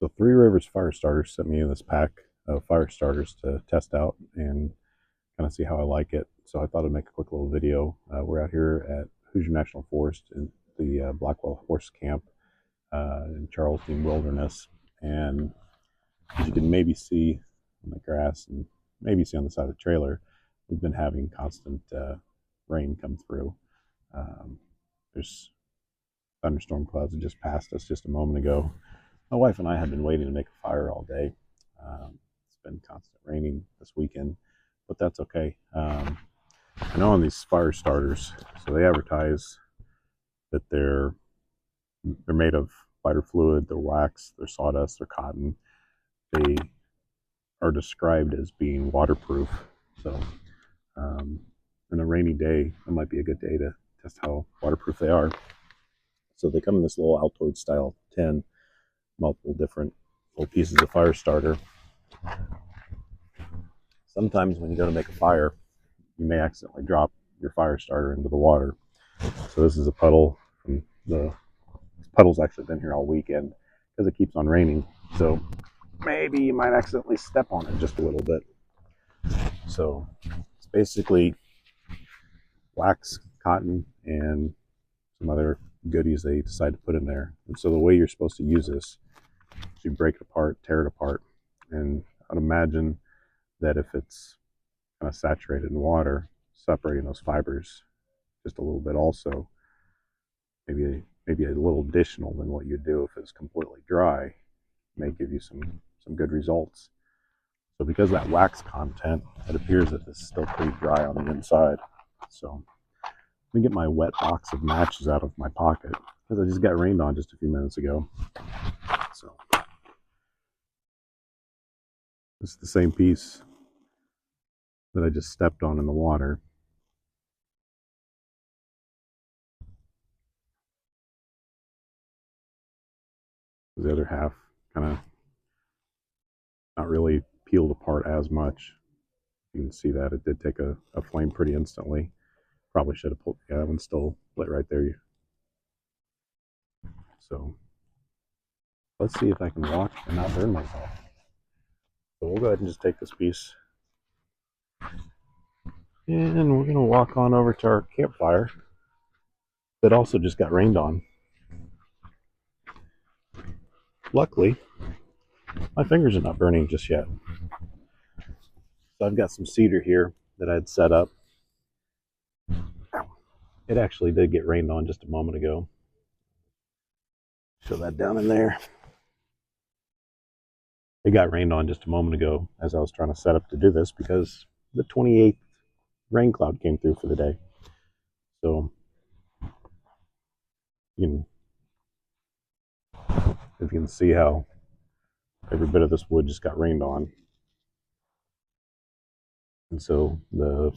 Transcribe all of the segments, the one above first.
So Three Rivers Fire Starters sent me this pack of fire starters to test out and kind of see how I like it. So I thought I'd make a quick little video. We're out here at Hoosier National Forest in the Blackwell Horse Camp in Charleston Wilderness. And as you can maybe see on the grass and maybe see on the side of the trailer, we've been having constant rain come through. There's thunderstorm clouds that just passed us just a moment ago. My wife and I have been waiting to make a fire all day. It's been constant raining this weekend, but that's okay. I know on these fire starters, so they advertise that they're made of lighter fluid, they're wax, they're sawdust, they're cotton. They are described as being waterproof. So, in a rainy day, it might be a good day to test how waterproof they are. So they come in this little Altoid style tin, multiple different little pieces of fire starter. Sometimes when you go to make a fire, you may accidentally drop your fire starter into the water. So this is a puddle from this puddle's actually been here all weekend because it keeps on raining. So maybe you might accidentally step on it just a little bit. So it's basically wax, cotton, and some other goodies they decide to put in there. And so the way you're supposed to use this is you break it apart, tear it apart, and I'd imagine that if it's kind of saturated in water, separating those fibers just a little bit also, maybe a little additional than what you'd do if it's completely dry, may give you some good results. So because of that wax content, it appears that this is still pretty dry on the inside. So let me get my wet box of matches out of my pocket because I just got rained on just a few minutes ago. So this is the same piece that I just stepped on in the water. The other half kind of not really peeled apart as much. You can see that it did take a flame pretty instantly. Probably should have pulled, yeah, that one's still lit right there. So let's see if I can watch and not burn myself. So we'll go ahead and just take this piece and we're gonna walk on over to our campfire that also just got rained on. Luckily, my fingers are not burning just yet. So I've got some cedar here that I had set up. It actually did get rained on just a moment ago. Show that down in there. It got rained on just a moment ago as I was trying to set up to do this because the 28th rain cloud came through for the day. So if you can see how every bit of this wood just got rained on. And so didn't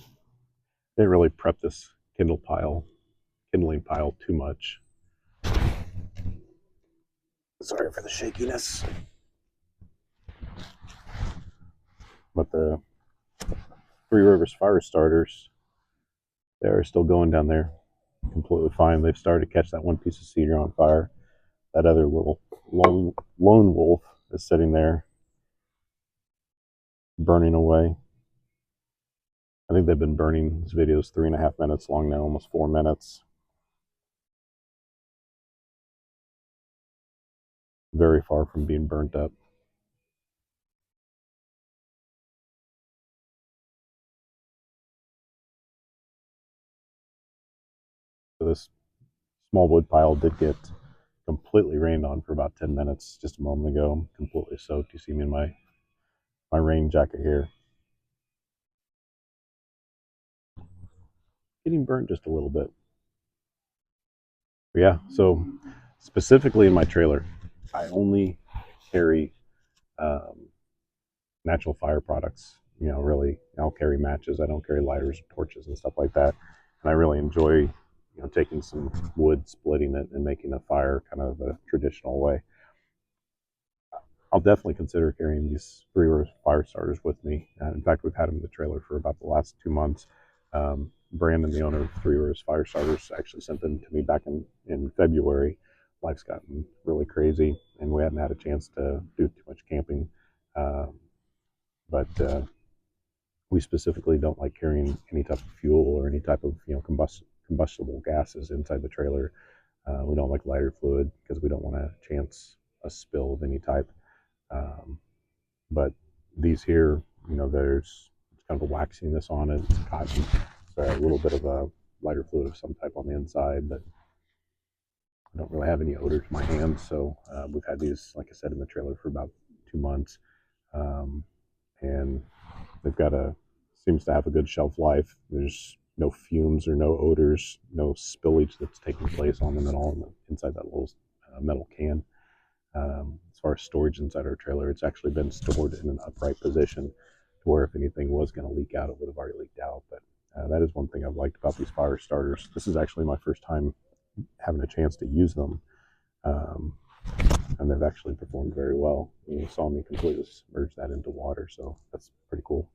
really prep this kindling pile too much. Sorry for the shakiness. But the Three Rivers fire starters, they're still going down there completely fine. They've started to catch that one piece of cedar on fire. That other little lone wolf is sitting there burning away. I think they've been burning. This video is 3.5 minutes long now, almost 4 minutes. Very far from being burnt up. So this small wood pile did get completely rained on for about 10 minutes just a moment ago. I'm completely soaked. You see me in my rain jacket here. Getting burnt just a little bit. But yeah, so specifically in my trailer, I only carry natural fire products. Really, I'll carry matches. I don't carry lighters, torches, and stuff like that. And I really enjoy, taking some wood, splitting it, and making a fire kind of a traditional way. I'll definitely consider carrying these Three Rivers fire starters with me. In fact, we've had them in the trailer for about the last 2 months. Brandon, the owner of Three Rivers fire starters, actually sent them to me back in February. Life's gotten really crazy, and we hadn't had a chance to do too much camping. But we specifically don't like carrying any type of fuel or any type of combustible gases inside the trailer. We don't like lighter fluid because we don't want to chance a spill of any type. But these here, there's kind of a waxiness on it. It's cotton, so a little bit of a lighter fluid of some type on the inside, but I don't really have any odor to my hands. So we've had these, like I said, in the trailer for about 2 months, and they've seems to have a good shelf life. There's no fumes or no odors, no spillage that's taking place on them at all inside that little metal can. As far as storage inside our trailer, it's actually been stored in an upright position to where if anything was going to leak out, it would have already leaked out. But that is one thing I've liked about these fire starters. This is actually my first time having a chance to use them, and they've actually performed very well. You saw me completely submerge that into water, so that's pretty cool.